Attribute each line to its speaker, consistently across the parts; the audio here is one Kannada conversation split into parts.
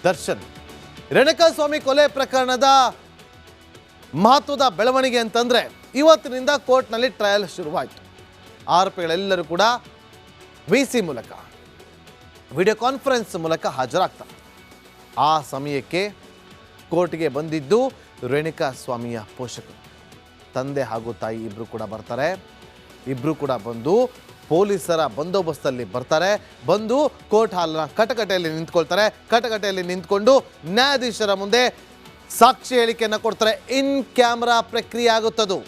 Speaker 1: ದರ್ಶನ್. ರೇಣುಕಾಸ್ವಾಮಿ ಕೊಲೆ ಪ್ರಕರಣದ ಮಹತ್ವದ ಬೆಳವಣಿಗೆ ಅಂತಂದರೆ ಇವತ್ತಿನಿಂದ ಕೋರ್ಟ್ನಲ್ಲಿ ಟ್ರಯಲ್ ಶುರುವಾಯಿತು. ಆರೋಪಿಗಳೆಲ್ಲರೂ ಕೂಡ VC ಮೂಲಕ ವಿಡಿಯೋ ಕಾನ್ಫರೆನ್ಸ್ ಮೂಲಕ ಹಾಜರಾಗ್ತಾರೆ. ಆ ಸಮಯಕ್ಕೆ ಕೋರ್ಟ್ಗೆ ಬಂದಿದ್ದು ರೇಣುಕಾಸ್ವಾಮಿಯ ಪೋಷಕರು, ತಂದೆ ಹಾಗೂ ತಾಯಿ ಇಬ್ಬರು ಕೂಡ ಬರ್ತಾರೆ. ಇಬ್ಬರು ಕೂಡ ಬಂದು ಪೊಲೀಸರ ಬಂದೋಬಸ್ತಲ್ಲಿ ಬರ್ತಾರೆ. ಬಂದು ಕೋರ್ಟ್ ಹಾಲ್ನ ಕಟಕಟೆಯಲ್ಲಿ ನಿಂತ್ಕೊಳ್ತಾರೆ. ಕಟಕಟೆಯಲ್ಲಿ ನಿಂತ್ಕೊಂಡು ನ್ಯಾಯಾಧೀಶರ ಮುಂದೆ ಸಾಕ್ಷಿ ಹೇಳಿಕೆಯನ್ನು ಕೊಡ್ತಾರೆ. ಇನ್ ಕ್ಯಾಮ್ರಾ ಪ್ರಕ್ರಿಯೆ ಆಗುತ್ತದು.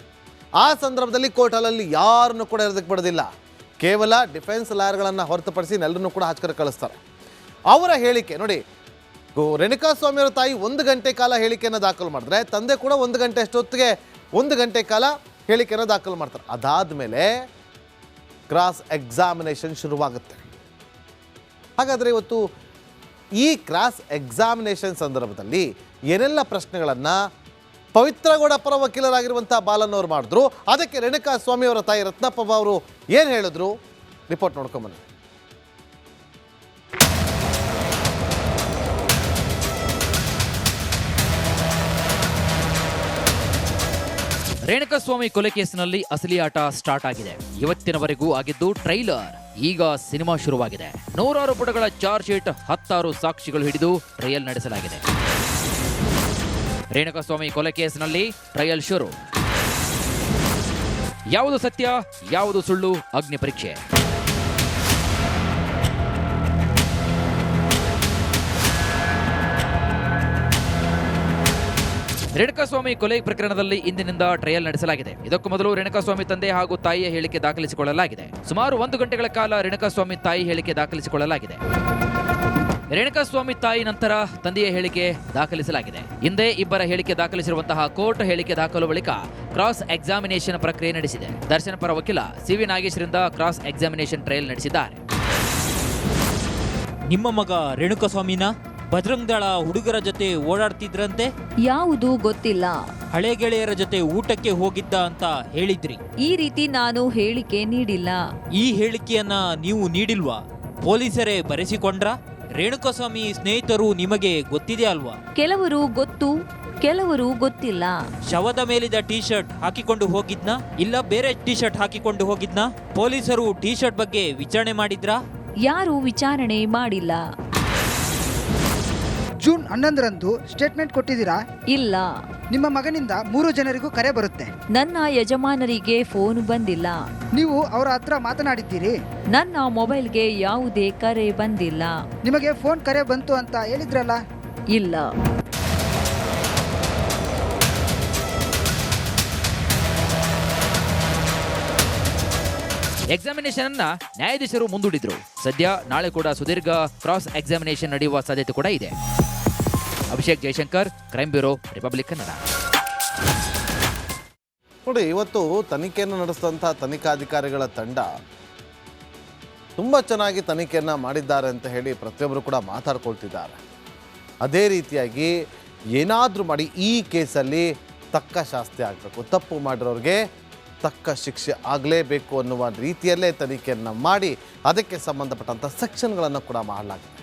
Speaker 1: ಆ ಸಂದರ್ಭದಲ್ಲಿ ಕೋರ್ಟ್ ಹಾಲಲ್ಲಿ ಯಾರನ್ನು ಕೂಡ ಇರೋದಕ್ಕೆ ಬಿಡೋದಿಲ್ಲ. ಕೇವಲ ಡಿಫೆನ್ಸ್ ಲಾಯರ್ಗಳನ್ನು ಹೊರತುಪಡಿಸಿ ಎಲ್ಲರನ್ನೂ ಕೂಡ ಆಚಕರ ಕಳಿಸ್ತಾರೆ. ಅವರ ಹೇಳಿಕೆ ನೋಡಿ, ರೇಣುಕಾಸ್ವಾಮಿಯವರ ತಾಯಿ 1 ಗಂಟೆ ಕಾಲ ಹೇಳಿಕೆಯನ್ನು ದಾಖಲು ಮಾಡಿದ್ರೆ, ತಂದೆ ಕೂಡ 1 ಗಂಟೆ ಅಷ್ಟೊತ್ತಿಗೆ 1 ಗಂಟೆ ಕಾಲ ಹೇಳಿಕೆಯನ್ನು ದಾಖಲು ಮಾಡ್ತಾರೆ. ಅದಾದಮೇಲೆ ಕ್ರಾಸ್ ಎಕ್ಸಾಮಿನೇಷನ್ ಶುರುವಾಗುತ್ತೆ. ಹಾಗಾದರೆ ಇವತ್ತು ಈ ಕ್ರಾಸ್ ಎಕ್ಸಾಮಿನೇಷನ್ ಸಂದರ್ಭದಲ್ಲಿ ಏನೆಲ್ಲ ಪ್ರಶ್ನೆಗಳನ್ನು ಪವಿತ್ರಗೌಡ ಪರ ವಕೀಲರಾಗಿರುವಂಥ ಬಾಲನ್ ಅವರು ಮಾಡಿದ್ರು, ಅದಕ್ಕೆ ರೇಣುಕಾಸ್ವಾಮಿ ಅವರ ತಾಯಿ ರತ್ನಪ್ಪ ಅವರು ಏನು ಹೇಳಿದ್ರು, ರಿಪೋರ್ಟ್ ನೋಡ್ಕೊಂಬನ್ನಿ.
Speaker 2: ರೇಣುಕಾಸ್ವಾಮಿ ಕೊಲೆ ಕೇಸಿನಲ್ಲಿ ಅಸಲಿ ಆಟ ಸ್ಟಾರ್ಟ್ ಆಗಿದೆ. ಇವತ್ತಿನವರೆಗೂ ಆಗಿದ್ದು ಟ್ರೈಲರ್, ಈಗ ಸಿನಿಮಾ ಶುರುವಾಗಿದೆ. 100 ಪುಟಗಳ ಚಾರ್ಜ್ ಶೀಟ್, 16 ಸಾಕ್ಷಿಗಳು ಹಿಡಿದು ಟ್ರಯಲ್ ನಡೆಸಲಾಗಿದೆ. ರೇಣುಕಾಸ್ವಾಮಿ ಕೊಲೆ ಕೇಸಿನಲ್ಲಿ ಟ್ರಯಲ್ ಶುರು. ಯಾವುದು ಸತ್ಯ, ಯಾವುದು ಸುಳ್ಳು, ಅಗ್ನಿ ಪರೀಕ್ಷೆ. ರೇಣುಕಾಸ್ವಾಮಿ ಕೊಲೆ ಪ್ರಕರಣದಲ್ಲಿ ಇಂದಿನಿಂದ ಟ್ರಯಲ್ ನಡೆಸಲಾಗಿದೆ. ಇದಕ್ಕೂ ಮೊದಲು ರೇಣುಕಾಸ್ವಾಮಿ ತಂದೆ ಹಾಗೂ ತಾಯಿಯ ಹೇಳಿಕೆ ದಾಖಲಿಸಿಕೊಳ್ಳಲಾಗಿದೆ. ಸುಮಾರು 1 ಗಂಟೆಗಳ ಕಾಲ ರೇಣುಕಾಸ್ವಾಮಿ ತಾಯಿ ಹೇಳಿಕೆ ದಾಖಲಿಸಿಕೊಳ್ಳಲಾಗಿದೆ. ರೇಣುಕಾಸ್ವಾಮಿ ತಾಯಿ ನಂತರ ತಂದೆಯ ಹೇಳಿಕೆ ದಾಖಲಿಸಲಾಗಿದೆ. ಹಿಂದೆ ಇಬ್ಬರ ಹೇಳಿಕೆ ದಾಖಲಿಸಿರುವಂತಹ ಕೋರ್ಟ್ ಹೇಳಿಕೆ ದಾಖಲು ಬಳಿಕ ಕ್ರಾಸ್ ಎಕ್ಸಾಮಿನೇಷನ್ ಪ್ರಕ್ರಿಯೆ ನಡೆಸಿದೆ. ದರ್ಶನ್ ಪರ ವಕೀಲ CV ನಾಗೇಶ್ರಿಂದ ಕ್ರಾಸ್ ಎಕ್ಸಾಮಿನೇಷನ್ ಟ್ರಯಲ್ ನಡೆಸಿದ್ದಾರೆ.
Speaker 3: ನಿಮ್ಮ ಮಗ ರೇಣುಕಾಸ್ವಾಮಿನ ಬಜರಂಗ್ ದಳ ಹುಡುಗರ ಜೊತೆ ಓಡಾಡ್ತಿದ್ರಂತೆ?
Speaker 4: ಯಾವುದು ಗೊತ್ತಿಲ್ಲ.
Speaker 3: ಹಳೆ ಗೆಳೆಯರ ಜೊತೆ ಊಟಕ್ಕೆ ಹೋಗಿದ್ದ ಅಂತ ಹೇಳಿದ್ರಿ.
Speaker 4: ಈ ರೀತಿ ನಾನು ಹೇಳಿಕೆ ನೀಡಿಲ್ಲ.
Speaker 3: ಈ ಹೇಳಿಕೆಯನ್ನ ನೀವು ನೀಡಿಲ್ವಾ? ಪೊಲೀಸರೇ ಬರೆಸಿಕೊಂಡ್ರ? ರೇಣುಕಾಸ್ವಾಮಿ ಸ್ನೇಹಿತರು ನಿಮಗೆ ಗೊತ್ತಿದೆ ಅಲ್ವಾ?
Speaker 4: ಕೆಲವರು ಗೊತ್ತು, ಕೆಲವರು ಗೊತ್ತಿಲ್ಲ.
Speaker 3: ಶವದ ಮೇಲಿದ ಟೀ ಶರ್ಟ್ ಹಾಕಿಕೊಂಡು ಹೋಗಿದ್ನಾ, ಇಲ್ಲ ಬೇರೆ ಟೀ ಶರ್ಟ್ ಹಾಕಿಕೊಂಡು ಹೋಗಿದ್ನಾ? ಪೊಲೀಸರು ಟೀ ಶರ್ಟ್ ಬಗ್ಗೆ ವಿಚಾರಣೆ ಮಾಡಿದ್ರಾ?
Speaker 4: ಯಾರು ವಿಚಾರಣೆ ಮಾಡಿಲ್ಲ.
Speaker 5: ಜೂನ್ 11ರಂದು ಸ್ಟೇಟ್ಮೆಂಟ್ ಕೊಟ್ಟಿದ್ದೀರಾ?
Speaker 4: ಇಲ್ಲ.
Speaker 5: ನಿಮ್ಮ ಮಗನಿಂದ 3 ಜನರಿಗೂ ಕರೆ ಬರುತ್ತೆ.
Speaker 4: ನನ್ನ ಯಜಮಾನರಿಗೆ ಫೋನ್ ಬಂದಿಲ್ಲ.
Speaker 5: ನೀವು ಅವರ ಹತ್ರ ಮಾತನಾಡಿದ್ದೀರಿ?
Speaker 4: ನನ್ನ ಮೊಬೈಲ್ಗೆ ಯಾವುದೇ ಕರೆ ಬಂದಿಲ್ಲ.
Speaker 5: ನಿಮಗೆ ಫೋನ್ ಕರೆ ಬಂತು ಅಂತ ಹೇಳಿದ್ರಲ್ಲ?
Speaker 4: ಇಲ್ಲ.
Speaker 2: ಎಕ್ಸಾಮಿನೇಷನ್ ಅನ್ನ ನ್ಯಾಯಾಧೀಶರು ಮುಂದೂಡಿದ್ರು. ಸದ್ಯ ನಾಳೆ ಕೂಡ ಸುದೀರ್ಘ ಕ್ರಾಸ್ ಎಕ್ಸಾಮಿನೇಷನ್ ನಡೆಯುವ ಸಾಧ್ಯತೆ ಕೂಡ ಇದೆ. Abhishek Jaishankar, crime bureau, republic Kannada.
Speaker 1: ನೋಡಿ, ಇವತ್ತು ತನಿಖೆಯನ್ನು ನಡೆಸಿದಂಥ ತನಿಖಾಧಿಕಾರಿಗಳ ತಂಡ ತುಂಬ ಚೆನ್ನಾಗಿ ತನಿಖೆಯನ್ನು ಮಾಡಿದ್ದಾರೆ ಅಂತ ಹೇಳಿ ಪ್ರತಿಯೊಬ್ಬರು ಕೂಡ ಮಾತಾಡ್ಕೊಳ್ತಿದ್ದಾರೆ. ಅದೇ ರೀತಿಯಾಗಿ ಏನಾದರೂ ಮಾಡಿ ಈ ಕೇಸಲ್ಲಿ ತಕ್ಕ ಶಾಸ್ತಿ ಆಗಬೇಕು, ತಪ್ಪು ಮಾಡಿರೋರಿಗೆ ತಕ್ಕ ಶಿಕ್ಷೆ ಆಗಲೇಬೇಕು ಅನ್ನುವ ರೀತಿಯಲ್ಲೇ ತನಿಖೆಯನ್ನು ಮಾಡಿ ಅದಕ್ಕೆ ಸಂಬಂಧಪಟ್ಟಂಥ ಸೆಕ್ಷನ್ಗಳನ್ನು ಕೂಡ ಮಾಡಲಾಗಿದೆ.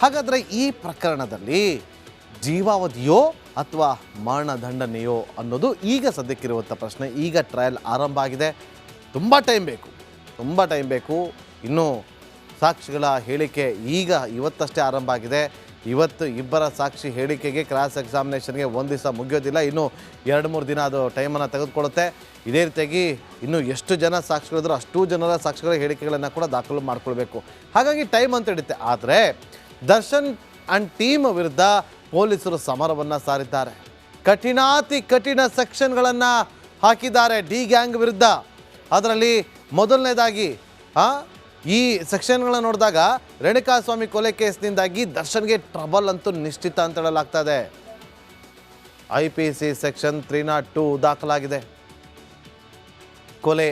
Speaker 1: ಹಾಗಾದರೆ ಈ ಪ್ರಕರಣದಲ್ಲಿ ಜೀವಾವಧಿಯೋ ಅಥವಾ ಮರಣದಂಡನೆಯೋ ಅನ್ನೋದು ಈಗ ಸದ್ಯಕ್ಕಿರುವಂಥ ಪ್ರಶ್ನೆ. ಈಗ ಟ್ರಯಲ್ ಆರಂಭ ಆಗಿದೆ. ತುಂಬ ಟೈಮ್ ಬೇಕು. ಇನ್ನೂ ಸಾಕ್ಷಿಗಳ ಹೇಳಿಕೆ ಇವತ್ತಷ್ಟೇ ಆರಂಭ ಆಗಿದೆ. ಇವತ್ತು ಇಬ್ಬರ ಸಾಕ್ಷಿ ಹೇಳಿಕೆಗೆ ಕ್ರಾಸ್ ಎಕ್ಸಾಮಿನೇಷನ್ಗೆ 1 ದಿವಸ ಮುಗಿಯೋದಿಲ್ಲ. ಇನ್ನೂ 2-3 ದಿನ ಅದು ಟೈಮನ್ನು ತೆಗೆದುಕೊಳ್ಳುತ್ತೆ. ಇದೇ ರೀತಿಯಾಗಿ ಇನ್ನೂ ಎಷ್ಟು ಜನ ಸಾಕ್ಷಿಗಳಿದ್ರು ಅಷ್ಟು ಜನರ ಸಾಕ್ಷಿಗಳ ಹೇಳಿಕೆಗಳನ್ನು ಕೂಡ ದಾಖಲು ಮಾಡಿಕೊಳ್ಬೇಕು. ಹಾಗಾಗಿ ಟೈಮ್ ಅಂತ ಹಿಡಿಯುತ್ತೆ. ಆದರೆ ದರ್ಶನ್ ಆ್ಯಂಡ್ ಟೀಮ್ ವಿರುದ್ಧ ಪೊಲೀಸರು ಸಮರವನ್ನು ಸಾರಿದ್ದಾರೆ. ಕಠಿಣ ಸೆಕ್ಷನ್ಗಳನ್ನು ಹಾಕಿದ್ದಾರೆ ಡಿ ಗ್ಯಾಂಗ್ ವಿರುದ್ಧ. ಅದರಲ್ಲಿ ಮೊದಲನೇದಾಗಿ ಈ ಸೆಕ್ಷನ್ಗಳನ್ನ ನೋಡಿದಾಗ ರೇಣುಕಾಸ್ವಾಮಿ ಕೊಲೆ ಕೇಸ್ನಿಂದಾಗಿ ದರ್ಶನ್ಗೆ ಟ್ರಬಲ್ ಅಂತೂ ನಿಶ್ಚಿತ ಅಂತ ಹೇಳಲಾಗ್ತಾ ಇದೆ. IPC ಸೆಕ್ಷನ್ 302 ದಾಖಲಾಗಿದೆ. ಕೊಲೆ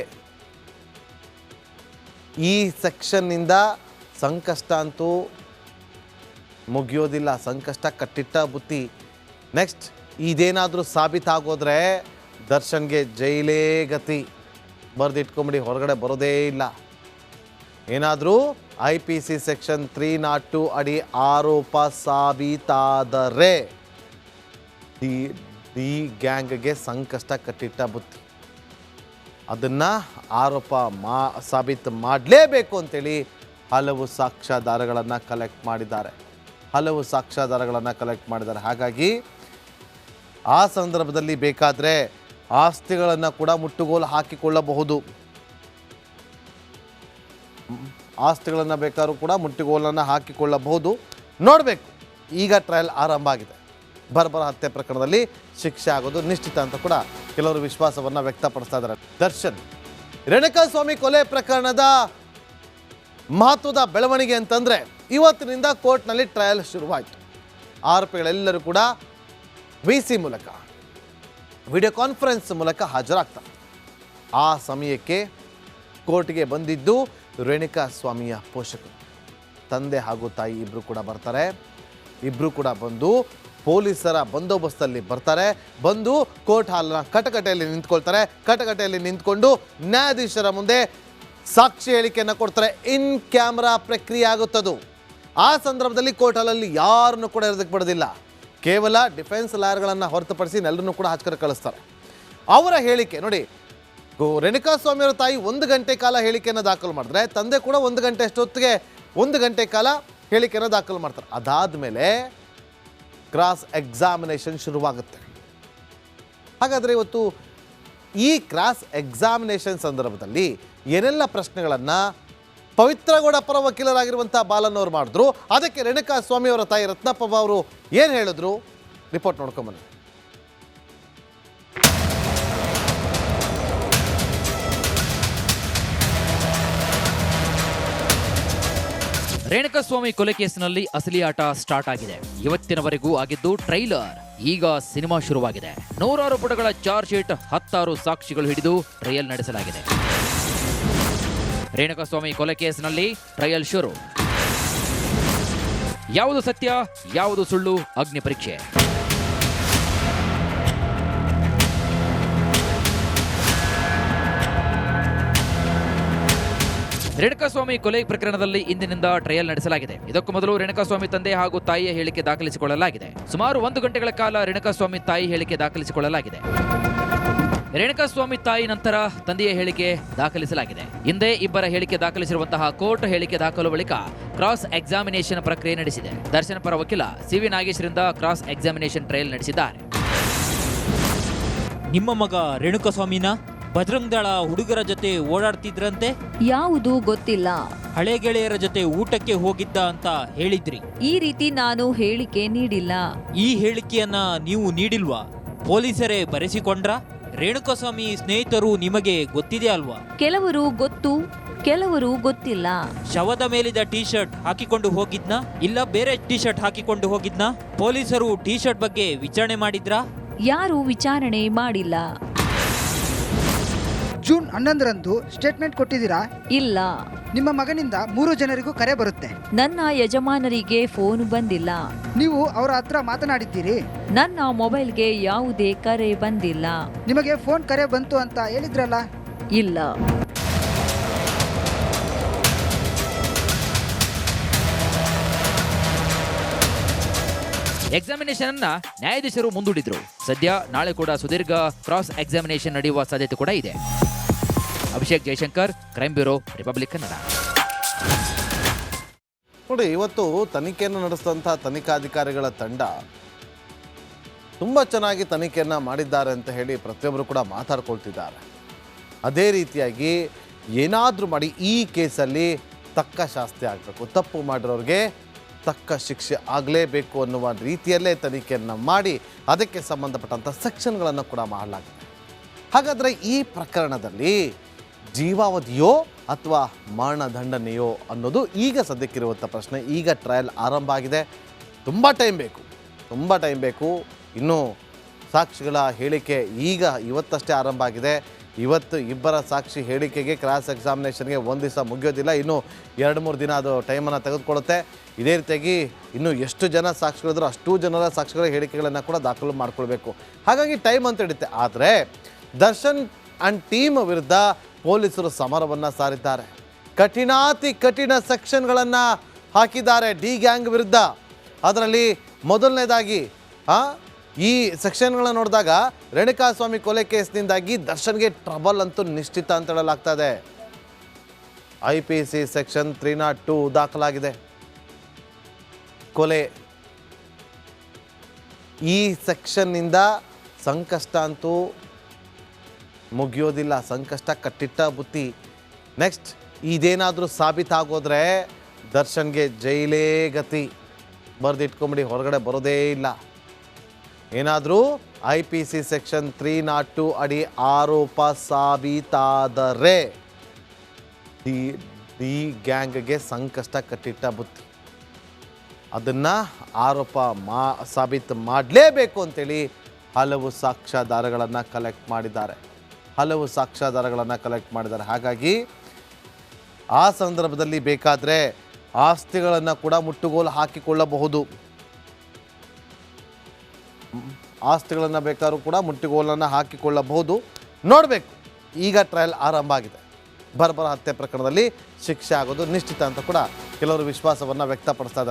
Speaker 1: ಈ ಸೆಕ್ಷನ್ನಿಂದ ಸಂಕಷ್ಟ ಅಂತೂ ಮುಗಿಯೋದಿಲ್ಲ. ಸಂಕಷ್ಟ ಕಟ್ಟಿಟ್ಟ ಬುತ್ತಿ. ನೆಕ್ಸ್ಟ್ ಇದೇನಾದರೂ ಸಾಬೀತಾಗೋದ್ರೆ ದರ್ಶನ್ಗೆ ಜೈಲೇ ಗತಿ. ಬರೆದಿಟ್ಕೊಂಬಿಡಿ, ಹೊರಗಡೆ ಬರೋದೇ ಇಲ್ಲ. ಏನಾದರೂ IPC ಸೆಕ್ಷನ್ 302 ಅಡಿ ಆರೋಪ ಸಾಬೀತಾದರೆ ಡಿ ಗ್ಯಾಂಗ್ಗೆ ಸಂಕಷ್ಟ ಕಟ್ಟಿಟ್ಟ ಬುತ್ತಿ. ಅದನ್ನು ಆರೋಪ ಸಾಬೀತು ಮಾಡಲೇಬೇಕು ಅಂತೇಳಿ ಹಲವು ಸಾಕ್ಷ್ಯಾಧಾರಗಳನ್ನು ಕಲೆಕ್ಟ್ ಮಾಡಿದ್ದಾರೆ. ಹಾಗಾಗಿ ಆ ಸಂದರ್ಭದಲ್ಲಿ ಬೇಕಾದರೆ ಆಸ್ತಿಗಳನ್ನು ಕೂಡ ಮುಟ್ಟುಗೋಲು ಹಾಕಿಕೊಳ್ಳಬಹುದು. ನೋಡಬೇಕು. ಈಗ ಟ್ರಯಲ್ ಆರಂಭ ಆಗಿದೆ. ಬರ್ಬರ ಹತ್ಯೆ ಪ್ರಕರಣದಲ್ಲಿ ಶಿಕ್ಷೆ ಆಗೋದು ನಿಶ್ಚಿತ ಅಂತ ಕೂಡ ಕೆಲವರು ವಿಶ್ವಾಸವನ್ನು ವ್ಯಕ್ತಪಡಿಸ್ತಾ ಇದ್ದಾರೆ. ದರ್ಶನ್ ರೇಣುಕಾಸ್ವಾಮಿ ಕೊಲೆ ಪ್ರಕರಣದ ಮಹತ್ವದ ಬೆಳವಣಿಗೆ ಅಂತಂದರೆ ಇವತ್ತಿನಿಂದ ಕೋರ್ಟ್ನಲ್ಲಿ ಟ್ರಯಲ್ ಶುರುವಾಯಿತು. ಆರೋಪಿಗಳೆಲ್ಲರೂ ಕೂಡ VC ಮೂಲಕ ವಿಡಿಯೋ ಕಾನ್ಫರೆನ್ಸ್ ಮೂಲಕ ಹಾಜರಾಗ್ತಾರೆ. ಆ ಸಮಯಕ್ಕೆ ಕೋರ್ಟ್ಗೆ ಬಂದಿದ್ದು ರೇಣುಕಾಸ್ವಾಮಿಯ ಪೋಷಕರು, ತಂದೆ ಹಾಗೂ ತಾಯಿ ಇಬ್ಬರು ಕೂಡ ಬರ್ತಾರೆ. ಇಬ್ಬರು ಕೂಡ ಬಂದು ಪೊಲೀಸರ ಬಂದೋಬಸ್ತಲ್ಲಿ ಬರ್ತಾರೆ. ಬಂದು ಕೋರ್ಟ್ ಹಾಲ್ನ ಕಟಕಟೆಯಲ್ಲಿ ನಿಂತ್ಕೊಳ್ತಾರೆ. ಕಟಕಟೆಯಲ್ಲಿ ನಿಂತ್ಕೊಂಡು ನ್ಯಾಯಾಧೀಶರ ಮುಂದೆ ಸಾಕ್ಷಿ ಹೇಳಿಕೆಯನ್ನು ಕೊಡ್ತಾರೆ. ಇನ್ ಕ್ಯಾಮ್ರಾ ಪ್ರಕ್ರಿಯೆ ಆಗುತ್ತದು. ಆ ಸಂದರ್ಭದಲ್ಲಿ ಕೋರ್ಟ್ ಹಾಲಲ್ಲಿ ಯಾರನ್ನು ಕೂಡ ಇರೋದಕ್ಕೆ ಬಿಡೋದಿಲ್ಲ. ಕೇವಲ ಡಿಫೆನ್ಸ್ ಲಾಯರ್ಗಳನ್ನು ಹೊರತುಪಡಿಸಿ ಎಲ್ಲರನ್ನೂ ಕೂಡ ಹಾಚ್ಕರ ಕಳಿಸ್ತಾರೆ. ಅವರ ಹೇಳಿಕೆ ನೋಡಿ, ರೇಣುಕಾಸ್ವಾಮಿಯವರ ತಾಯಿ 1 ಗಂಟೆ ಕಾಲ ಹೇಳಿಕೆಯನ್ನು ದಾಖಲು ಮಾಡಿದ್ರೆ, ತಂದೆ ಕೂಡ 1 ಗಂಟೆ ಅಷ್ಟೊತ್ತಿಗೆ 1 ಗಂಟೆ ಕಾಲ ಹೇಳಿಕೆಯನ್ನು ದಾಖಲು ಮಾಡ್ತಾರೆ. ಅದಾದಮೇಲೆ ಕ್ರಾಸ್ ಎಕ್ಸಾಮಿನೇಷನ್ ಶುರುವಾಗುತ್ತೆ. ಹಾಗಾದರೆ ಇವತ್ತು ಈ ಕ್ರಾಸ್ ಎಕ್ಸಾಮಿನೇಷನ್ ಸಂದರ್ಭದಲ್ಲಿ ಏನೆಲ್ಲ ಪ್ರಶ್ನೆಗಳನ್ನು ಪವಿತ್ರಗೌಡ ಪರ ವಕೀಲರಾಗಿರುವಂಥ ಬಾಲನ್ನವರು ಮಾಡಿದ್ರು, ಅದಕ್ಕೆ ರೇಣುಕಾಸ್ವಾಮಿಯವರ ತಾಯಿ ರತ್ನಪ್ಪ ಅವರು ಏನು ಹೇಳಿದ್ರು, ರಿಪೋರ್ಟ್ ನೋಡ್ಕೊಂಬನ್ನಿ.
Speaker 2: ರೇಣುಕಾಸ್ವಾಮಿ ಕೊಲೆ ಕೇಸಿನಲ್ಲಿ ಅಸಲಿ ಆಟ ಸ್ಟಾರ್ಟ್ ಆಗಿದೆ. ಇವತ್ತಿನವರೆಗೂ ಆಗಿದ್ದು ಟ್ರೈಲರ್. ಈಗ ಸಿನಿಮಾ ಶುರುವಾಗಿದೆ. 100 ಪುಟಗಳ ಚಾರ್ಜ್ ಶೀಟ್, 10 ಸಾಕ್ಷಿಗಳು ಹಿಡಿದು ಟ್ರಯಲ್ ನಡೆಸಲಾಗಿದೆ. ರೇಣುಕಾಸ್ವಾಮಿ ಕೊಲೆ ಕೇಸಿನಲ್ಲಿ ಟ್ರಯಲ್ ಶುರು. ಯಾವುದು ಸತ್ಯ, ಯಾವುದು ಸುಳ್ಳು, ಅಗ್ನಿ ಪರೀಕ್ಷೆ. ರೇಣುಕಾಸ್ವಾಮಿ ಕೊಲೆ ಪ್ರಕರಣದಲ್ಲಿ ಇಂದಿನಿಂದ ಟ್ರಯಲ್ ನಡೆಸಲಾಗಿದೆ. ಇದಕ್ಕೂ ಮೊದಲು ರೇಣುಕಾಸ್ವಾಮಿ ತಂದೆ ಹಾಗೂ ತಾಯಿಯ ಹೇಳಿಕೆ ದಾಖಲಿಸಿಕೊಳ್ಳಲಾಗಿದೆ. ಸುಮಾರು 1 ಗಂಟೆಗಳ ಕಾಲ ರೇಣುಕಾಸ್ವಾಮಿ ತಾಯಿ ಹೇಳಿಕೆ ದಾಖಲಿಸಿಕೊಳ್ಳಲಾಗಿದೆ. ರೇಣುಕಾಸ್ವಾಮಿ ತಾಯಿ ನಂತರ ತಂದೆಯ ಹೇಳಿಕೆ ದಾಖಲಿಸಲಾಗಿದೆ. ಹಿಂದೆ ಇಬ್ಬರ ಹೇಳಿಕೆ ದಾಖಲಿಸಿರುವಂತಹ ಕೋರ್ಟ್ ಹೇಳಿಕೆ ದಾಖಲು ಬಳಿಕ ಕ್ರಾಸ್ ಎಕ್ಸಾಮಿನೇಷನ್ ಪ್ರಕ್ರಿಯೆ ನಡೆಸಿದೆ. ದರ್ಶನ್ ಪರ ವಕೀಲ CV ನಾಗೇಶ್ರಿಂದ ಕ್ರಾಸ್ ಎಕ್ಸಾಮಿನೇಷನ್ ಟ್ರಯಲ್ ನಡೆಸಿದ್ದಾರೆ.
Speaker 3: ನಿಮ್ಮ ಮಗ ರೇಣುಕಾಸ್ವಾಮಿನ ಬಜರಂಗ್ ದಳ ಹುಡುಗರ ಜೊತೆ ಓಡಾಡ್ತಿದ್ರಂತೆ,
Speaker 4: ಯಾವುದು ಗೊತ್ತಿಲ್ಲ.
Speaker 3: ಹಳೆ ಗೆಳೆಯರ ಜೊತೆ ಊಟಕ್ಕೆ ಹೋಗಿದ್ದ ಅಂತ ಹೇಳಿದ್ರಿ.
Speaker 4: ಈ ರೀತಿ ನಾನು ಹೇಳಿಕೆ ನೀಡಿಲ್ಲ.
Speaker 3: ಈ ಹೇಳಿಕೆಯನ್ನ ನೀವು ನೀಡಿಲ್ವಾ? ಪೊಲೀಸರೇ ಬರೆಸಿಕೊಂಡ್ರ? ರೇಣುಕಾಸ್ವಾಮಿ ಸ್ನೇಹಿತರು ನಿಮಗೆ ಗೊತ್ತಿದೆ ಅಲ್ವಾ?
Speaker 4: ಕೆಲವರು ಗೊತ್ತು, ಕೆಲವರು ಗೊತ್ತಿಲ್ಲ.
Speaker 3: ಶವದ ಮೇಲಿದ್ದ ಟೀ ಶರ್ಟ್ ಹಾಕಿಕೊಂಡು ಹೋಗಿದ್ನ, ಇಲ್ಲ ಬೇರೆ ಟೀ ಶರ್ಟ್ ಹಾಕಿಕೊಂಡು ಹೋಗಿದ್ನ? ಪೊಲೀಸರು ಟೀ ಶರ್ಟ್ ಬಗ್ಗೆ ವಿಚಾರಣೆ ಮಾಡಿದ್ರಾ?
Speaker 4: ಯಾರು ವಿಚಾರಣೆ ಮಾಡಿಲ್ಲ.
Speaker 5: ಜೂನ್ 11ರಂದು ಸ್ಟೇಟ್ಮೆಂಟ್ ಕೊಟ್ಟಿದ್ದೀರಾ?
Speaker 4: ಇಲ್ಲ.
Speaker 5: ನಿಮ್ಮ ಮಗನಿಂದ 3 ಜನರಿಗೂ ಕರೆ ಬರುತ್ತೆ.
Speaker 4: ನನ್ನ ಯಜಮಾನರಿಗೆ ಫೋನ್ ಬಂದಿಲ್ಲ.
Speaker 5: ನೀವು ಅವರ ಹತ್ರ ಮಾತನಾಡಿದ್ದೀರಿ?
Speaker 4: ನನ್ನ ಮೊಬೈಲ್ಗೆ ಯಾವುದೇ ಕರೆ ಬಂದಿಲ್ಲ.
Speaker 5: ನಿಮಗೆ ಫೋನ್ ಕರೆ ಬಂತು ಅಂತ ಹೇಳಿದ್ರಲ್ಲ?
Speaker 4: ಇಲ್ಲ.
Speaker 2: ಎಕ್ಸಾಮಿನೇಷನ್ ಅನ್ನ ನ್ಯಾಯಾಧೀಶರು ಮುಂದೂಡಿದ್ರು. ಸದ್ಯ ನಾಳೆ ಕೂಡ ಸುದೀರ್ಘ ಕ್ರಾಸ್ ಎಕ್ಸಾಮಿನೇಷನ್ ನಡೆಯುವ ಸಾಧ್ಯತೆ ಕೂಡ ಇದೆ. Abhishek Jaishankar, crime bureau, republic Kannada.
Speaker 1: ನೋಡಿ, ಇವತ್ತು ತನಿಖೆಯನ್ನು ನಡೆಸಿದಂಥ ತನಿಖಾಧಿಕಾರಿಗಳ ತಂಡ ತುಂಬ ಚೆನ್ನಾಗಿ ತನಿಖೆಯನ್ನು ಮಾಡಿದ್ದಾರೆ ಅಂತ ಹೇಳಿ ಪ್ರತಿಯೊಬ್ಬರು ಕೂಡ ಮಾತಾಡ್ಕೊಳ್ತಿದ್ದಾರೆ. ಅದೇ ರೀತಿಯಾಗಿ ಏನಾದರೂ ಮಾಡಿ ಈ ಕೇಸಲ್ಲಿ ತಕ್ಕ ಶಾಸ್ತಿ ಆಗಬೇಕು, ತಪ್ಪು ಮಾಡಿರೋರಿಗೆ ತಕ್ಕ ಶಿಕ್ಷೆ ಆಗಲೇಬೇಕು ಅನ್ನುವ ರೀತಿಯಲ್ಲೇ ತನಿಖೆಯನ್ನು ಮಾಡಿ ಅದಕ್ಕೆ ಸಂಬಂಧಪಟ್ಟಂಥ ಸೆಕ್ಷನ್ಗಳನ್ನು ಕೂಡ ಮಾಡಲಾಗಿದೆ. ಹಾಗಾದರೆ ಈ ಪ್ರಕರಣದಲ್ಲಿ ಜೀವಾವಧಿಯೋ ಅಥವಾ ಮರಣದಂಡನೆಯೋ ಅನ್ನೋದು ಈಗ ಸದ್ಯಕ್ಕಿರುವಂಥ ಪ್ರಶ್ನೆ. ಈಗ ಟ್ರಯಲ್ ಆರಂಭ ಆಗಿದೆ. ತುಂಬ ಟೈಮ್ ಬೇಕು. ಇನ್ನೂ ಸಾಕ್ಷಿಗಳ ಹೇಳಿಕೆ ಇವತ್ತಷ್ಟೇ ಆರಂಭ ಆಗಿದೆ. ಇವತ್ತು ಇಬ್ಬರ ಸಾಕ್ಷಿ ಹೇಳಿಕೆಗೆ ಕ್ರಾಸ್ ಎಕ್ಸಾಮಿನೇಷನ್ಗೆ 1 ದಿವಸ ಮುಗಿಯೋದಿಲ್ಲ. ಇನ್ನೂ 2-3 ದಿನ ಅದು ಟೈಮನ್ನು ತೆಗೆದುಕೊಳ್ಳುತ್ತೆ. ಇದೇ ರೀತಿಯಾಗಿ ಇನ್ನೂ ಎಷ್ಟು ಜನ ಸಾಕ್ಷಿಗಳಿದ್ರು ಅಷ್ಟು ಜನರ ಸಾಕ್ಷಿಗಳ ಹೇಳಿಕೆಗಳನ್ನು ಕೂಡ ದಾಖಲು ಮಾಡಿಕೊಳ್ಬೇಕು. ಹಾಗಾಗಿ ಟೈಮ್ ಅಂತ ಹಿಡಿಯುತ್ತೆ. ಆದರೆ ದರ್ಶನ್ ಆ್ಯಂಡ್ ಟೀಮ್ ವಿರುದ್ಧ ಪೊಲೀಸರು ಸಮರವನ್ನು ಸಾರಿದ್ದಾರೆ. ಕಠಿಣಾತಿ ಕಠಿಣ ಸೆಕ್ಷನ್ಗಳನ್ನು ಹಾಕಿದ್ದಾರೆ ಡಿ ಗ್ಯಾಂಗ್ ವಿರುದ್ಧ. ಅದರಲ್ಲಿ ಮೊದಲನೇದಾಗಿ ಈ ಸೆಕ್ಷನ್ಗಳನ್ನ ನೋಡಿದಾಗ ರೇಣುಕಾಸ್ವಾಮಿ ಕೊಲೆ ಕೇಸ್ನಿಂದಾಗಿ ದರ್ಶನ್ಗೆ ಟ್ರಬಲ್ ಅಂತೂ ನಿಶ್ಚಿತ ಅಂತ ಹೇಳಲಾಗ್ತಾ ಇದೆ. IPC ಸೆಕ್ಷನ್ 302 ದಾಖಲಾಗಿದೆ. ಕೊಲೆ ಈ ಸೆಕ್ಷನ್ನಿಂದ ಸಂಕಷ್ಟ ಅಂತೂ ಮುಗಿಯೋದಿಲ್ಲ. ಸಂಕಷ್ಟ ಕಟ್ಟಿಟ್ಟ ಬುತ್ತಿ. ನೆಕ್ಸ್ಟ್ ಇದೇನಾದರೂ ಸಾಬೀತಾಗೋದ್ರೆ ದರ್ಶನ್ಗೆ ಜೈಲೇ ಗತಿ. ಬರೆದಿಟ್ಕೊಂಬಿಡಿ, ಹೊರಗಡೆ ಬರೋದೇ ಇಲ್ಲ. ಏನಾದರೂ IPC ಸೆಕ್ಷನ್ 302 ಅಡಿ ಆರೋಪ ಸಾಬೀತಾದರೆ ಡಿ ಗ್ಯಾಂಗ್ಗೆ ಸಂಕಷ್ಟ ಕಟ್ಟಿಟ್ಟ ಬುತ್ತಿ. ಅದನ್ನು ಆರೋಪ ಸಾಬೀತು ಮಾಡಲೇಬೇಕು ಅಂತೇಳಿ ಹಲವು ಸಾಕ್ಷ್ಯಾಧಾರಗಳನ್ನು ಕಲೆಕ್ಟ್ ಮಾಡಿದ್ದಾರೆ. ಹಾಗಾಗಿ ಆ ಸಂದರ್ಭದಲ್ಲಿ ಬೇಕಾದರೆ ಆಸ್ತಿಗಳನ್ನು ಕೂಡ ಮುಟ್ಟುಗೋಲು ಹಾಕಿಕೊಳ್ಳಬಹುದು. ಆಸ್ತಿಗಳನ್ನು ಬೇಕಾದ್ರೂ ಕೂಡ ಮುಟ್ಟುಗೋಲನ್ನು ಹಾಕಿಕೊಳ್ಳಬಹುದು. ನೋಡಬೇಕು. ಈಗ ಟ್ರಯಲ್ ಆರಂಭ ಆಗಿದೆ. ಬರ್ಬರ ಹತ್ಯೆ ಪ್ರಕರಣದಲ್ಲಿ ಶಿಕ್ಷೆ ಆಗೋದು ನಿಶ್ಚಿತ ಅಂತ ಕೂಡ ಕೆಲವರು ವಿಶ್ವಾಸವನ್ನು ವ್ಯಕ್ತಪಡಿಸ್ತಾ ಇದ್ದಾರೆ.